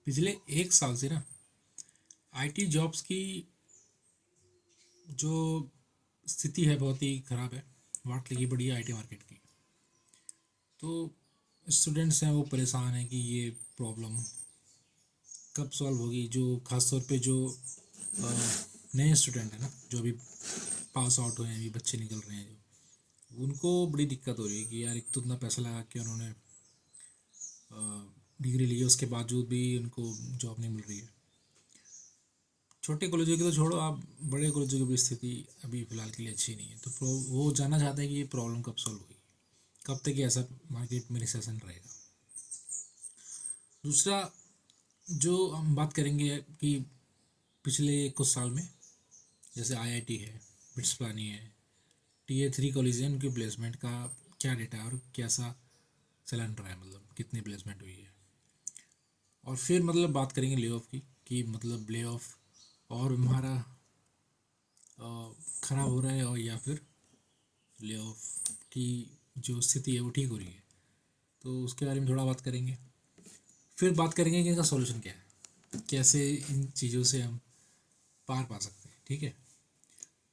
पिछले 1 साल से ना आईटी जॉब्स की जो स्थिति है बहुत ही ख़राब है। वाट लगी पड़ी है आईटी मार्केट की। तो स्टूडेंट्स हैं वो परेशान हैं कि ये प्रॉब्लम कब सॉल्व होगी। जो खास तौर पे जो नए स्टूडेंट हैं ना, जो अभी पास आउट हुए हैं, अभी बच्चे निकल रहे हैं, जो उनको बड़ी दिक्कत हो रही है कि यार एक तो इतना पैसा लगा के उन्होंने डिग्री ली है, उसके बावजूद भी उनको जॉब नहीं मिल रही है। छोटे कॉलेजों की तो छोड़ो, आप बड़े कॉलेजों की भी स्थिति अभी फ़िलहाल के लिए अच्छी नहीं है। तो वो जानना चाहते हैं कि ये प्रॉब्लम कब सॉल्व होगी, कब तक ये ऐसा मार्केट में रिसेशन रहेगा। दूसरा जो हम बात करेंगे कि पिछले कुछ साल में जैसे आईआईटी है, बिट्स पिलानी है, टीए 3 कॉलेज है, उनकी प्लेसमेंट का क्या डेटा है और कैसा चलन रहा है, मतलब कितनी प्लेसमेंट हुई है। और फिर मतलब बात करेंगे ले ऑफ की कि मतलब ले ऑफ और हमारा ख़राब हो रहा है और या फिर ले ऑफ की जो स्थिति है वो ठीक हो रही है। तो उसके बारे में थोड़ा बात करेंगे। फिर बात करेंगे कि इनका सॉल्यूशन क्या है, कैसे इन चीज़ों से हम पार पा सकते हैं। ठीक है,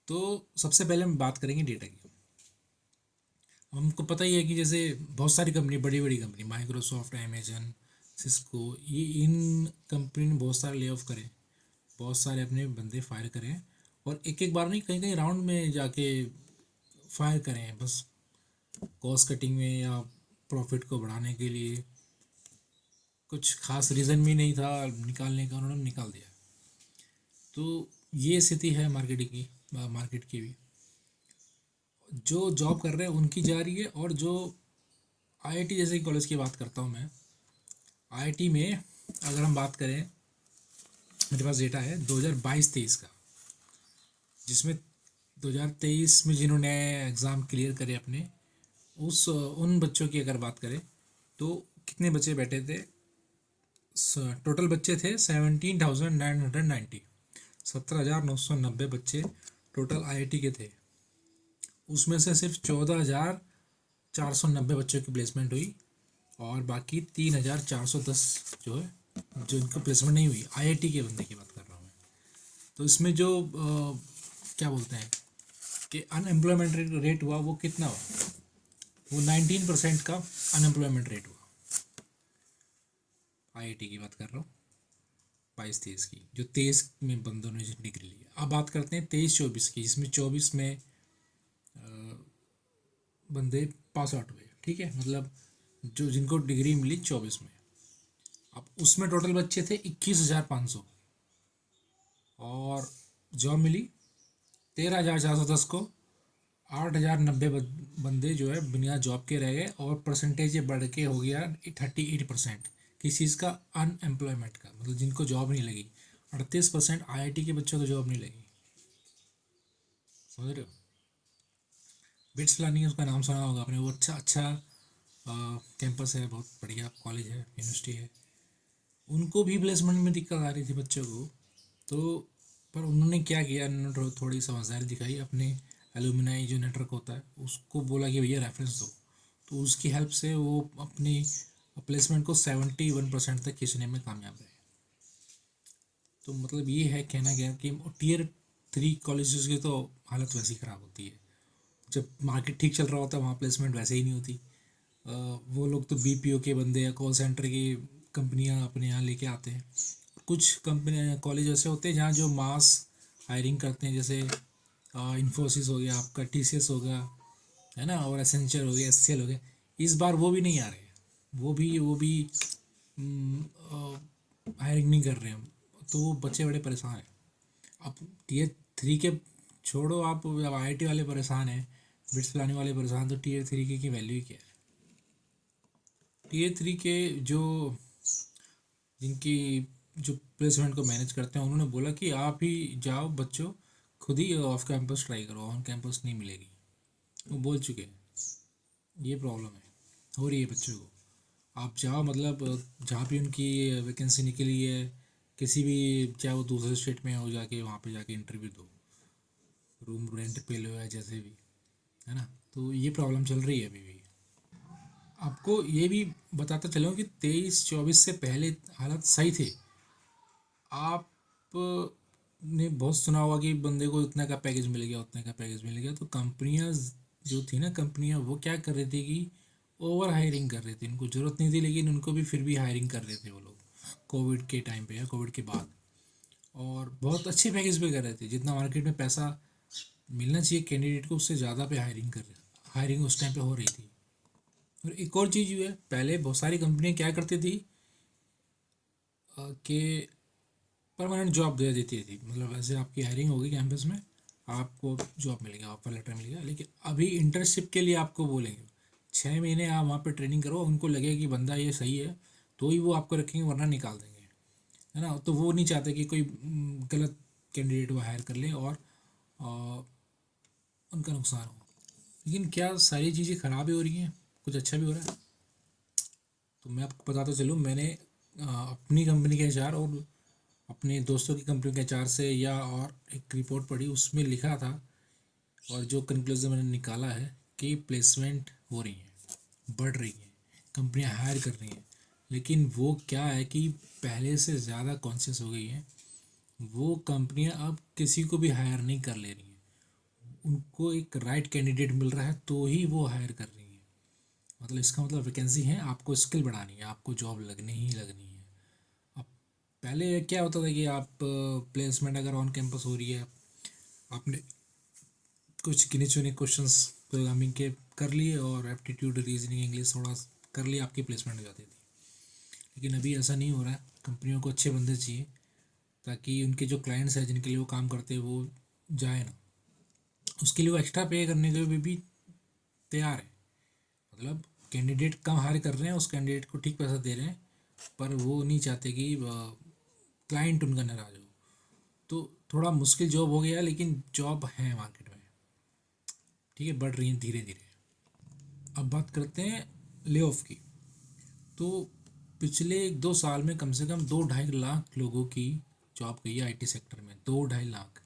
तो सबसे पहले हम बात करेंगे डेटा की। हमको पता ही है कि जैसे बहुत सारी कंपनी, बड़ी बड़ी कंपनी, माइक्रोसॉफ्ट, अमेजन, सिस्को, ये इन कंपनी ने बहुत सारे ले ऑफ करें, बहुत सारे अपने बंदे फायर करें। और एक एक बार नहीं, कहीं कहीं राउंड में जाके फायर करें, बस कॉस्ट कटिंग में या प्रॉफिट को बढ़ाने के लिए। कुछ खास रीज़न भी नहीं था निकालने का, उन्होंने निकाल दिया। तो ये स्थिति है मार्केटिंग की, मार्केट की भी। जो जॉब कर रहे हैं उनकी जा रही है, और जो आईआईटी जैसे कॉलेज की बात करता हूँ मैं। आईआईटी में अगर हम बात करें, मेरे पास डेटा है 2022-23 का, जिसमें 2023 में जिन्होंने एग्ज़ाम क्लियर करे अपने, उस उन बच्चों की अगर बात करें तो कितने बच्चे बैठे थे। टोटल बच्चे थे 17,990, 17,990 बच्चे टोटल आईआईटी के थे। उसमें से सिर्फ 14,490 बच्चों की प्लेसमेंट हुई, और बाकी 3,410 जो है, जो इनका प्लेसमेंट नहीं हुई, आईआईटी के बंदे की बात कर रहा हूँ मैं। तो इसमें जो क्या बोलते हैं कि अनएम्प्लॉयमेंट रेट हुआ, वो कितना हुआ, वो 19% का अनएम्प्लॉयमेंट रेट हुआ। आईआईटी की बात कर रहा हूँ, 22-23 की, जो 23 में बंदों ने डिग्री ली। अब बात करते हैं 23-24 की, जिसमें 24 में बंदे पास आउट हुए। ठीक है, मतलब जो जिनको डिग्री मिली 24 में। अब उसमें टोटल बच्चे थे 21,500, और जॉब मिली 13,410 को। 8,090 बंदे जो है बिना जॉब के रह गए, और परसेंटेज ये बढ़ के हो गया 38%। किस चीज़ का? अनएम्प्लॉयमेंट का, मतलब जिनको जॉब नहीं लगी। 38% आईआईटी के बच्चों को जॉब नहीं लगी। समझ रहे हो? बिट्स प्लानिंग, उसका नाम सुना होगा आपने, वो अच्छा अच्छा कैंपस है, बहुत बढ़िया कॉलेज है, यूनिवर्सिटी है। उनको भी प्लेसमेंट में दिक्कत आ रही थी बच्चों को। तो पर उन्होंने क्या किया, उन्होंने थोड़ी समझदारी दिखाई, अपने एलुमनाई जो नेटवर्क होता है उसको बोला कि भैया रेफरेंस दो। तो उसकी हेल्प से वो अपनी प्लेसमेंट को 71% तक खींचने में कामयाब रहे। तो मतलब ये है कहना गया कि टीयर 3 कॉलेजेस की तो हालत वैसी ख़राब होती है। जब मार्केट ठीक चल रहा होता है वहाँ प्लेसमेंट वैसे ही नहीं होती। वो लोग तो बीपीओ के बंदे या कॉल सेंटर की कंपनियां अपने यहाँ लेके आते हैं। कुछ कंपनी कॉलेज ऐसे होते हैं जहाँ जो मास हायरिंग करते हैं, जैसे इन्फोसिस हो गया, आपका टीसीएस हो गया, है ना, और एसेंचर हो गया, एचसीएल हो गया। इस बार वो भी नहीं आ रहे, वो भी हायरिंग नहीं कर रहे हैं। तो वो बच्चे बड़े परेशान हैं। अब टीयर 3 के छोड़ो आप, अब आईआईटी वाले परेशान हैं, बिट्स पिलाने वाले परेशान, तो टीयर 3 की वैल्यू ही क्या है। टीयर 3 के जो जिनकी जो प्लेसमेंट को मैनेज करते हैं, उन्होंने बोला कि आप ही जाओ बच्चों, खुद ही ऑफ कैंपस ट्राई करो, ऑन कैंपस नहीं मिलेगी। वो बोल चुके हैं ये प्रॉब्लम है, हो रही है बच्चों को। आप जाओ, मतलब जहाँ भी उनकी वैकेंसी निकली है, किसी भी, चाहे वो दूसरे स्टेट में हो, जाके वहाँ पे जाके इंटरव्यू दो, रूम रेंट पे लो या जैसे भी, है ना। तो ये प्रॉब्लम चल रही है अभी भी। आपको ये भी बताता चलूँ कि 23-24 से पहले हालात सही थे। आप ने बहुत सुना होगा कि बंदे को इतना का पैकेज मिल गया, उतने का पैकेज मिल गया। तो कंपनियां जो थी ना, कंपनियां वो क्या कर रही थी कि ओवर हायरिंग कर रहे थे। इनको ज़रूरत नहीं थी लेकिन उनको भी फिर भी हायरिंग कर रहे थे वो लोग, कोविड के टाइम पे या कोविड के बाद। और बहुत अच्छे पैकेज पे कर रहे थे, जितना मार्केट में पैसा मिलना चाहिए कैंडिडेट को उससे ज़्यादा पे हायरिंग कर रहे, हायरिंग उस टाइम पे हो रही थी। और एक और चीज़ ये है, पहले बहुत सारी कंपनियां क्या करती थी कि परमानेंट जॉब दे देती थी। मतलब ऐसे आपकी हायरिंग होगी कैंपस में, आपको जॉब मिल गया, ऑफर लेटर मिल गया। लेकिन अभी इंटर्नशिप के लिए आपको बोलेंगे 6 महीने आप वहाँ पे ट्रेनिंग करो, उनको लगेगा कि बंदा ये सही है तो ही वो आपको रखेंगे, वरना निकाल देंगे, है ना। तो वो नहीं चाहते कि कोई गलत कैंडिडेट वो हायर कर ले और अ, उनका नुकसान हो। लेकिन क्या सारी चीज़ें ख़राब ही हो रही हैं, कुछ अच्छा भी हो रहा है? तो मैं आपको बताता चलूँ, मैंने अपनी कंपनी के एचआर और अपने दोस्तों की कंपनी के एचआर से या और एक रिपोर्ट पढ़ी, उसमें लिखा था और जो कंक्लूजन मैंने निकाला है कि प्लेसमेंट हो रही है, बढ़ रही है, कंपनियां हायर कर रही हैं। लेकिन वो क्या है कि पहले से ज़्यादा कॉन्शियस हो गई हैं। वो कंपनियां अब किसी को भी हायर नहीं कर ले रही हैं, उनको एक राइट कैंडिडेट मिल रहा है तो ही वो हायर कर रही हैं। मतलब इसका मतलब वैकेंसी है, आपको स्किल बढ़ानी है, आपको जॉब लगनी ही लगनी है। अब पहले क्या होता था कि आप प्लेसमेंट अगर ऑन कैंपस हो रही है, आपने कुछ गिने चुने क्वेश्चंस प्रोग्रामिंग के कर लिए और एप्टीट्यूड, रीजनिंग, इंग्लिश थोड़ा कर लिया, आपकी प्लेसमेंट हो जाती थी। लेकिन अभी ऐसा नहीं हो रहा है। कंपनियों को अच्छे बंदे चाहिए ताकि उनके जो क्लाइंट्स हैं जिनके लिए वो काम करते हैं वो जाए ना, उसके लिए वो एक्स्ट्रा पे करने के लिए भी तैयार है। मतलब कैंडिडेट कम हायर कर रहे हैं, उस कैंडिडेट को ठीक पैसा दे रहे हैं, पर वो नहीं चाहते कि क्लाइंट उनका नाराज हो। तो थोड़ा मुश्किल जॉब हो गया, लेकिन जॉब है मार्केट में, ठीक है, बढ़ रही है धीरे धीरे। अब बात करते हैं ले ऑफ की। तो पिछले 1-2 साल में कम से कम 2-2.5 लाख लोगों की जॉब गई है आईटी सेक्टर में, 2-2.5 लाख।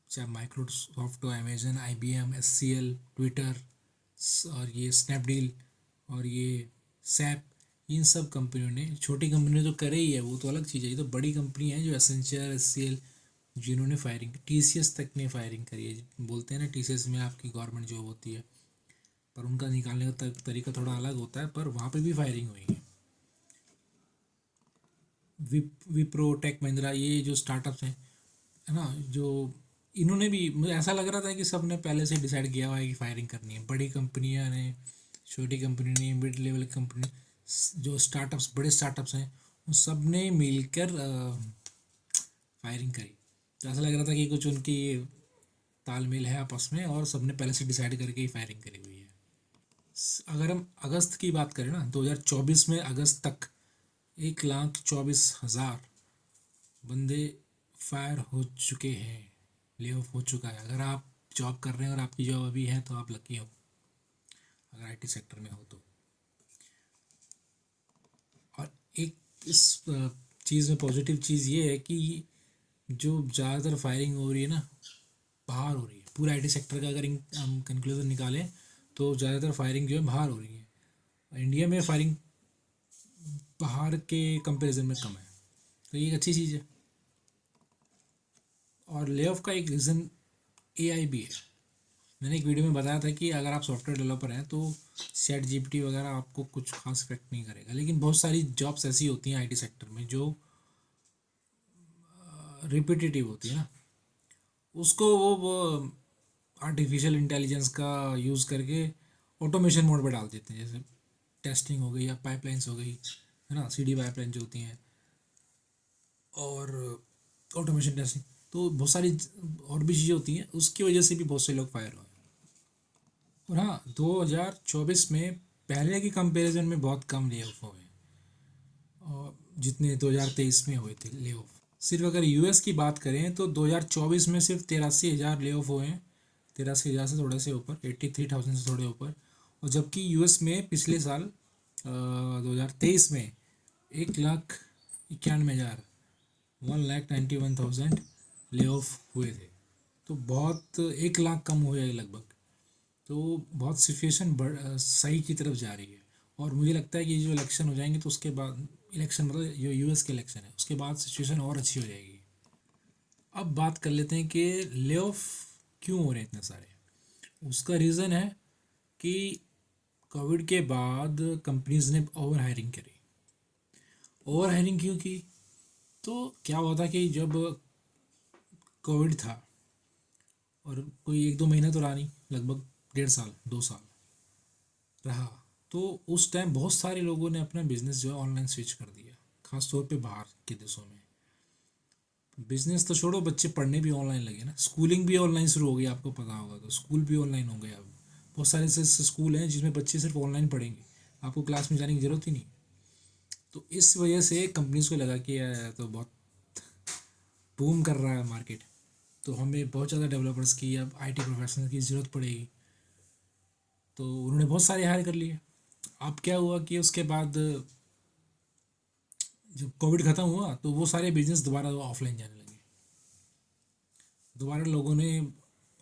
चाहे माइक्रोसॉफ्ट हो, अमेजन, आईबीएम, एचसीएल, ट्विटर और ये स्नैपडील और ये सैप, इन सब कंपनियों ने, छोटी कंपनियों तो करे ही है, वो तो अलग चीज़ है। ये तो बड़ी कंपनी है जो एसेंशियल, एचसीएल, जिन्होंने फायरिंग, टीसीएस तक ने फायरिंग करी है। बोलते हैं ना टीसीएस में आपकी गवर्नमेंट जॉब होती है, पर उनका निकालने का तरीका थोड़ा अलग होता है, पर वहाँ पे भी फायरिंग हुई है। विप्रो, टेक महिंद्रा, ये जो स्टार्टअप्स हैं, है ना, जो इन्होंने भी, मुझे ऐसा लग रहा था कि सब ने पहले से डिसाइड किया हुआ है कि फायरिंग करनी है। बड़ी कंपनियां ने, छोटी कंपनी ने, मिड लेवल कंपनी, जो स्टार्टअप्स, बड़े स्टार्टअप्स हैं, उन सब ने मिलकर फायरिंग करी। तो ऐसा लग रहा था कि कुछ उनकी तालमेल है आपस में और सब ने पहले से डिसाइड करके ही फायरिंग करी हुई है। अगर हम अगस्त की बात करें ना, 2024 में अगस्त तक 1,24,000 बंदे फायर हो चुके हैं, ले ऑफ हो चुका है। अगर आप जॉब कर रहे हैं और आपकी जॉब अभी है तो आप लकी हो, अगर आईटी सेक्टर में हो तो। और एक इस चीज़ में पॉजिटिव चीज़ ये है कि जो ज़्यादातर फायरिंग हो रही है ना, बाहर हो रही है। पूरा आईटी सेक्टर का अगर हम कंक्लूजन निकालें तो ज़्यादातर फायरिंग जो है बाहर हो रही है। इंडिया में फायरिंग बाहर के कंपैरिजन में कम है, तो ये एक अच्छी चीज़ है। और ले ऑफ का एक रीज़न एआई भी है। मैंने एक वीडियो में बताया था कि अगर आप सॉफ्टवेयर डेवलपर हैं तो चैट जीपीटी वगैरह आपको कुछ खास इफेक्ट नहीं करेगा। लेकिन बहुत सारी जॉब्स ऐसी होती हैं आईटी सेक्टर में जो रिपीटेटिव होती है ना, उसको वो आर्टिफिशियल इंटेलिजेंस का यूज़ करके ऑटोमेशन मोड पे डाल देते हैं। जैसे टेस्टिंग हो गई या पाइपलाइंस हो गई, है ना, सीडी पाइपलाइन जो होती हैं, और ऑटोमेशन टेस्टिंग, तो बहुत सारी और भी चीज़ें होती हैं, उसकी वजह से भी बहुत से लोग फायर हुए। और हाँ, 2024 में पहले के कंपैरिजन में बहुत कम ले ऑफ हुए, और जितने 2023 में हुए थे ले ऑफ। सिर्फ अगर यूएस की बात करें तो 2024 में सिर्फ 83,000 ले ऑफ हुए हैं, 83,000 से थोड़े से ऊपर, 83,000 से थोड़े ऊपर। और जबकि यूएस में पिछले साल 2023 में 1,91,000, 1,91,000 ले ऑफ हुए थे। तो बहुत 1 लाख कम हुए लगभग। तो बहुत सिचुएशन सही की तरफ जा रही है। और मुझे लगता है कि जो इलेक्शन हो जाएंगे तो उसके बाद, इलेक्शन मतलब जो यूएस के इलेक्शन है उसके बाद सिचुएशन और अच्छी हो जाएगी। अब बात कर लेते हैं कि ले ऑफ क्यों हो रहे हैं इतने सारे। उसका रीज़न है कि कोविड के बाद कंपनीज ने ओवर हायरिंग करी। ओवर हायरिंग क्यों की? तो क्या हुआ था कि जब कोविड था और कोई एक दो महीना तो रहा नहीं, लगभग 1.5 साल 2 साल रहा, तो उस टाइम बहुत सारे लोगों ने अपना बिजनेस जो है ऑनलाइन स्विच कर दिया, खास तौर पे बाहर के देशों में। बिजनेस तो छोड़ो, बच्चे पढ़ने भी ऑनलाइन लगे ना, स्कूलिंग भी ऑनलाइन शुरू हो गई, आपको पता होगा तो स्कूल भी ऑनलाइन हो गए अब। बहुत सारे ऐसे स्कूल हैं जिसमें बच्चे सिर्फ ऑनलाइन पढ़ेंगे, आपको क्लास में जाने की ज़रूरत ही नहीं। तो इस वजह से कंपनीज को लगा कि यार तो बहुत बूम कर रहा है मार्केट, तो हमें बहुत ज़्यादा डेवलपर्स की, अब आईटी प्रोफेशनल की ज़रूरत पड़ेगी। तो उन्होंने बहुत सारे हायर कर लिए। अब क्या हुआ कि उसके बाद जब कोविड ख़त्म हुआ तो वो सारे बिजनेस दोबारा ऑफलाइन जाने लगे। दोबारा लोगों ने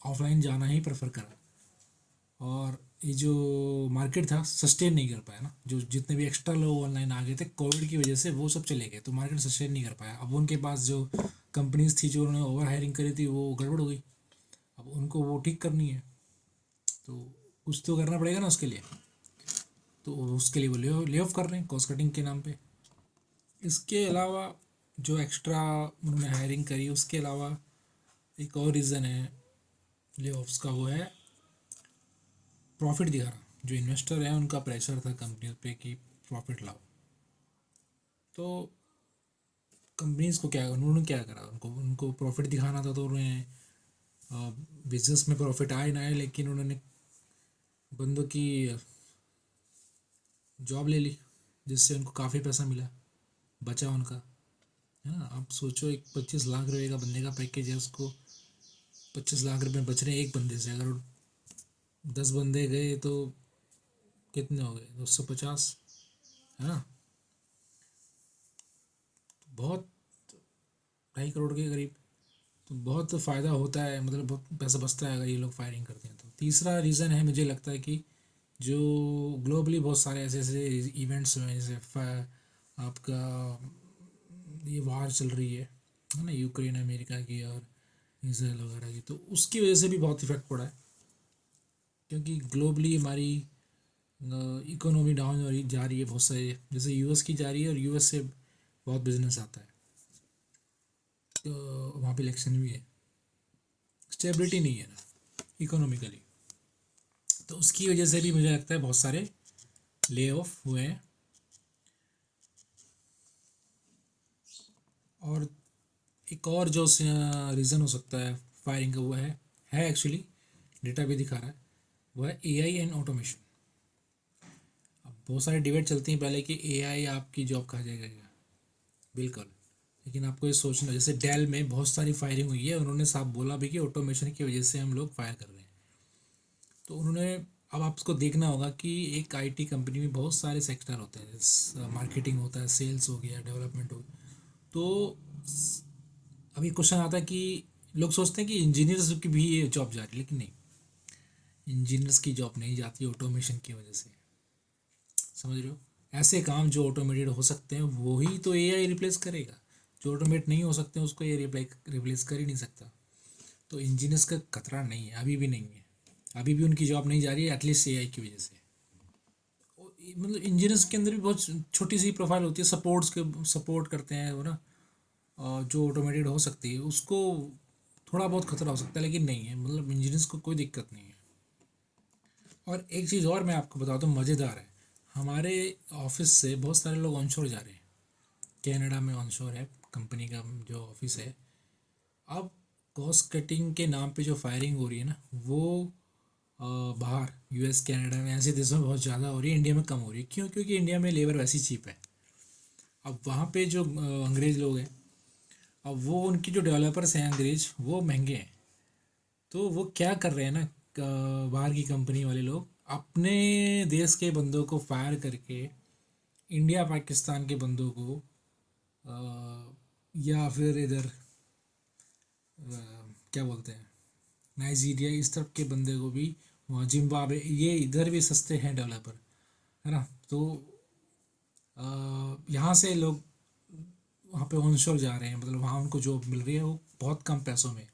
ऑफलाइन जाना ही प्रेफर करा, और ये जो मार्केट था सस्टेन नहीं कर पाया ना, जो जितने भी एक्स्ट्रा लोग ऑनलाइन आ गए थे कोविड की वजह से वो सब चले गए, तो मार्केट सस्टेन नहीं कर पाया। अब उनके पास जो कंपनीज थी जो उन्होंने ओवर हायरिंग करी थी वो गड़बड़ हो गई, अब उनको वो ठीक करनी है, तो कुछ तो करना पड़ेगा ना उसके लिए। तो उसके लिए वो ले ऑफ कर रहे हैं कॉस्ट कटिंग के नाम पे। इसके अलावा जो एक्स्ट्रा उन्होंने हायरिंग करी, उसके अलावा एक और रीज़न है ले ऑफ्स का, वो है प्रॉफिट दिखाना। जो इन्वेस्टर हैं उनका प्रेशर था कंपनी पे कि प्रॉफिट लाओ। तो कंपनीज को क्या, उन्होंने क्या करा, उनको उनको प्रॉफिट दिखाना था, तो उन्हें बिजनेस में प्रॉफिट आए ना आए, लेकिन उन्होंने बंदों की जॉब ले ली, जिससे उनको काफ़ी पैसा मिला, बचा उनका, है ना। आप सोचो, एक 25 लाख रुपए का बंदे का पैकेज है, उसको 25 लाख रुपए बच रहे हैं एक बंदे से। अगर 10 बंदे गए तो कितने हो गए, 250, है ना। बहुत 2.5 करोड़ के करीब, तो बहुत फ़ायदा होता है, मतलब बहुत पैसा बचता है अगर ये लोग फायरिंग करते हैं। तो तीसरा रीज़न है, मुझे लगता है कि जो ग्लोबली बहुत सारे ऐसे ऐसे इवेंट्स हुए हैं, जैसे आपका ये वार चल रही है ना, यूक्रेन अमेरिका की और इसराइल वगैरह की, तो उसकी वजह से भी बहुत इफेक्ट पड़ा है। क्योंकि ग्लोबली हमारी इकोनॉमी डाउन हो रही जा रही है, बहुत सारे जैसे यूएस की जा रही है, और यूएस से बहुत बिजनेस आता है, तो वहाँ पे इलेक्शन भी है, स्टेबिलिटी नहीं है ना इकोनॉमिकली। तो उसकी वजह से भी मुझे लगता है बहुत सारे ले ऑफ हुए हैं। और एक और जो रीज़न हो सकता है फायरिंग का, वो है एक्चुअली डेटा भी दिखा रहा है, वो है एआई एंड ऑटोमेशन। अब बहुत सारे डिबेट चलती हैं पहले कि एआई आपकी जॉब खा जाएगा, बिल्कुल। लेकिन आपको ये सोचना, जैसे डेल में बहुत सारी फायरिंग हुई है, उन्होंने साफ बोला भी कि ऑटोमेशन की वजह से हम लोग फायर कर रहे हैं। तो उन्होंने, अब आपको देखना होगा कि एक आईटी कंपनी में बहुत सारे सेक्टर होते हैं, मार्केटिंग होता है, सेल्स हो गया, डेवलपमेंट हो गया। तो अभी क्वेश्चन आता है कि लोग सोचते हैं कि इंजीनियर्स की भी ये जॉब जा रही है, लेकिन नहीं, इंजीनियर्स की जॉब नहीं जाती ऑटोमेशन की वजह से। समझ रहे हो, ऐसे काम जो ऑटोमेटेड हो सकते हैं वही तो एआई रिप्लेस करेगा, जो ऑटोमेट नहीं हो सकते हैं उसको ये रिप्लेस कर ही नहीं सकता। तो इंजीनियर्स का खतरा नहीं है, अभी भी नहीं है, अभी भी उनकी जॉब नहीं जा रही है, एटलीस्ट एआई की वजह से। मतलब इंजीनियर्स के अंदर भी बहुत छोटी सी प्रोफाइल होती है, सपोर्ट करते हैं वो ना, जो ऑटोमेटेड हो सकती है उसको थोड़ा बहुत खतरा हो सकता है, लेकिन नहीं है, मतलब इंजीनियर्स को कोई दिक्कत नहीं है। और एक चीज़ और मैं आपको बताता हूँ, मज़ेदार है, हमारे ऑफिस से बहुत सारे लोग ऑनशोर जा रहे हैं, कनाडा में ऑनशोर है कंपनी का जो ऑफिस है। अब कॉस्ट कटिंग के नाम पे जो फायरिंग हो रही है ना, वो बाहर यूएस कनाडा में ऐसे देशों में बहुत ज़्यादा हो रही है, इंडिया में कम हो रही है। क्यों? क्योंकि इंडिया में लेबर वैसी चीप है। अब वहाँ पे जो अंग्रेज़ लोग हैं, अब वो उनकी जो डेवलपर्स हैं अंग्रेज, वो महंगे हैं। तो वो क्या कर रहे हैं ना, बाहर की कंपनी वाले लोग अपने देश के बंदों को फायर करके इंडिया पाकिस्तान के बंदों को, या फिर इधर क्या बोलते हैं, नाइजीरिया, इस तरफ के बंदे को भी, वहाँ जिम्बाब्वे, ये इधर भी सस्ते हैं डेवलपर, है ना। तो यहाँ से लोग वहाँ पे ऑनशोर जा रहे हैं, मतलब वहाँ उनको जॉब मिल रही है वो बहुत कम पैसों में,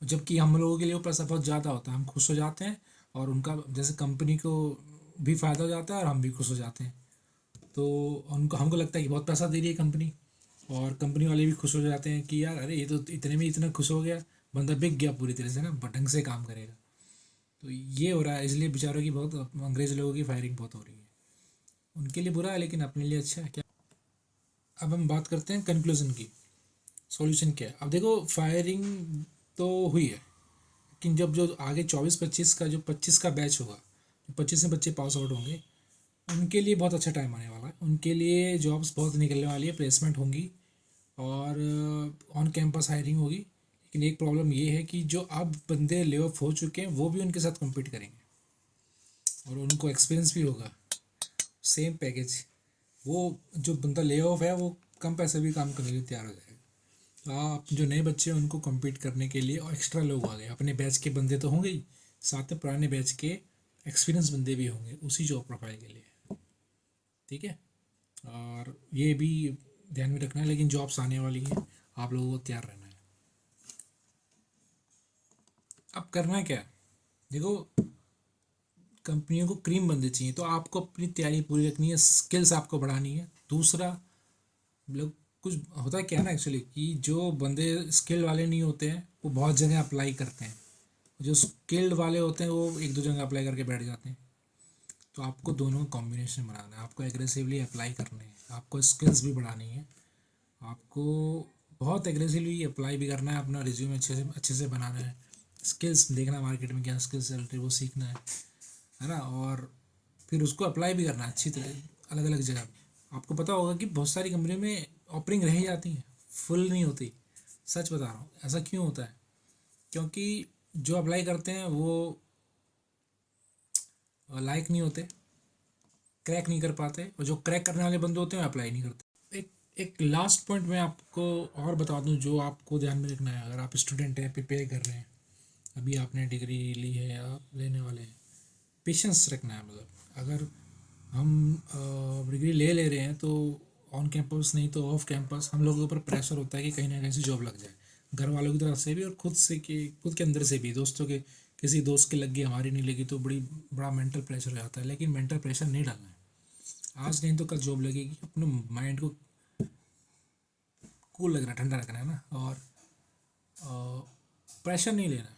जबकि हम लोगों के लिए वो पैसा बहुत ज़्यादा होता है। हम खुश हो जाते हैं और उनका जैसे कंपनी को भी फ़ायदा हो जाता है और हम भी खुश हो जाते हैं। तो उनको हमको लगता है कि बहुत पैसा दे रही है कंपनी, और कंपनी वाले भी खुश हो जाते हैं कि यार अरे ये तो इतने में इतना खुश हो गया, बंदा बिक गया पूरी तरह से ना, ढंग से काम करेगा। तो ये हो रहा है, इसलिए बेचारों की बहुत, अंग्रेज़ लोगों की फायरिंग बहुत हो रही है। उनके लिए बुरा है लेकिन अपने लिए अच्छा है क्या। अब हम बात करते हैं कंक्लूजन की, सॉल्यूशन क्या है। अब देखो फायरिंग तो हुई है, लेकिन जब जो आगे 24-25 का, जो 25 का बैच होगा, जो 25 में बच्चे पास आउट होंगे, उनके लिए बहुत अच्छा टाइम आने वाला है। उनके लिए जॉब्स बहुत निकलने वाली है, प्लेसमेंट होंगी और ऑन कैंपस हायरिंग होगी। लेकिन एक प्रॉब्लम ये है कि जो अब बंदे ले ऑफ हो चुके हैं वो भी उनके साथ कम्पीट करेंगे और उनको एक्सपीरियंस भी होगा, सेम पैकेज। वो जो बंदा ले ऑफ है वो कम पैसे भी काम करने के लिए तैयार हो जाएगा। तो आप जो नए बच्चे हैं उनको कम्पीट करने के लिए और एक्स्ट्रा लोग आ गए, अपने बैच के बंदे तो होंगे ही, साथ में पुराने बैच के एक्सपीरियंस बंदे भी होंगे उसी जॉब प्रोफाइल के लिए। ठीक है, और ये भी ध्यान में रखना है, लेकिन जॉब्स आने वाली है, आप लोगों को तैयार रहना है। अब करना क्या है, देखो कंपनियों को क्रीम बंदे चाहिए, तो आपको अपनी तैयारी पूरी रखनी है, स्किल्स आपको बढ़ानी है। दूसरा, लोग कुछ होता है क्या ना एक्चुअली, कि जो बंदे स्किल्ड वाले नहीं होते हैं वो बहुत जगह अप्लाई करते हैं, जो स्किल्ड वाले होते हैं वो एक दो जगह अप्लाई करके बैठ जाते हैं। तो आपको दोनों का कॉम्बिनेशन बनाना है, आपको एग्रेसिवली अप्लाई करना है, आपको स्किल्स भी बढ़ानी है, आपको बहुत एग्रेसिवली अप्लाई भी करना है, अपना रिज्यूमे अच्छे से बनाना है, स्किल्स देखना मार्केट में क्या स्किल्स चल रही है वो सीखना है ना, और फिर उसको अप्लाई भी करना है अच्छी तरह अलग अलग जगह पे। आपको पता होगा कि बहुत सारी कंपनियों में ओपनिंग रह ही जाती हैं, फुल नहीं होती। सच बता रहा हूँ, ऐसा क्यों होता है, क्योंकि जो अप्लाई करते हैं वो लायक नहीं होते, क्रैक नहीं कर पाते, और जो क्रैक करने वाले बंदे होते हैं वो अप्लाई नहीं करते। एक लास्ट पॉइंट मैं आपको और बता दूं जो आपको ध्यान में रखना है, अगर आप स्टूडेंट हैं, प्रिपेयर कर रहे हैं, अभी आपने डिग्री ली है या लेने वाले हैं, पेशेंस रखना है। मतलब अगर हम डिग्री ले रहे हैं तो ऑन कैंपस नहीं तो ऑफ कैंपस हम लोगों के ऊपर प्रेशर होता है कि कहीं ना कहीं से जॉब लग जाए, घर वालों की तरफ से भी और खुद से, कि खुद के अंदर से भी, दोस्तों के, किसी दोस्त की लग गई हमारी नहीं लगी तो बड़ा मेंटल प्रेशर हो जाता है। लेकिन मेंटल प्रेशर नहीं डालना है, आज नहीं तो कल जॉब लगेगी। अपने माइंड को कूल रखना, ठंडा रखना है ना, और प्रेशर नहीं लेना।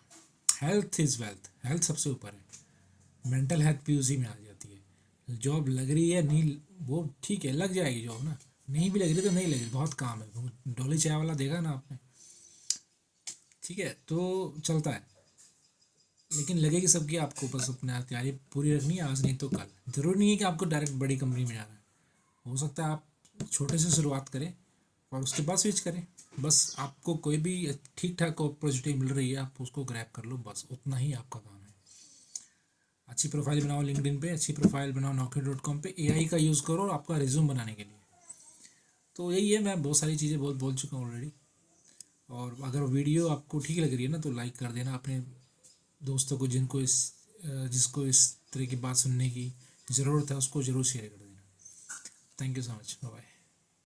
हेल्थ इज़ वेल्थ, हेल्थ सबसे ऊपर है, मेंटल हेल्थ भी उसी में आ जाती है। जॉब लग रही है नहीं, वो ठीक है लग जाएगी जॉब ना, नहीं भी लग रही तो नहीं लग रही, बहुत काम है, डोली चाय वाला देखा ना आपने। ठीक है, तो चलता है, लेकिन लगेगी सबकी। आपको बस अपना तैयारी पूरी रखनी है, आज नहीं तो कल। ज़रूरी नहीं है कि आपको डायरेक्ट बड़ी कंपनी में जाना है, हो सकता है आप छोटे से शुरुआत करें और उसके बाद स्विच करें। बस आपको कोई भी ठीक ठाक अपॉर्चुनिटी मिल रही है आप उसको ग्रैब कर लो, बस उतना ही आपका काम है। अच्छी प्रोफाइल बनाओ लिंक्डइन पे, अच्छी प्रोफाइल बनाओ naukri.com पे, एआई का यूज़ करो आपका रिज्यूम बनाने के लिए। तो यही है, मैं बहुत सारी चीज़ें बहुत बोल चुका हूँ ऑलरेडी। और अगर वीडियो आपको ठीक लग रही है ना तो लाइक कर देना, अपने दोस्तों को जिसको इस तरह की बात सुनने की ज़रूरत है उसको ज़रूर शेयर कर देना। Thank you so much, bye bye.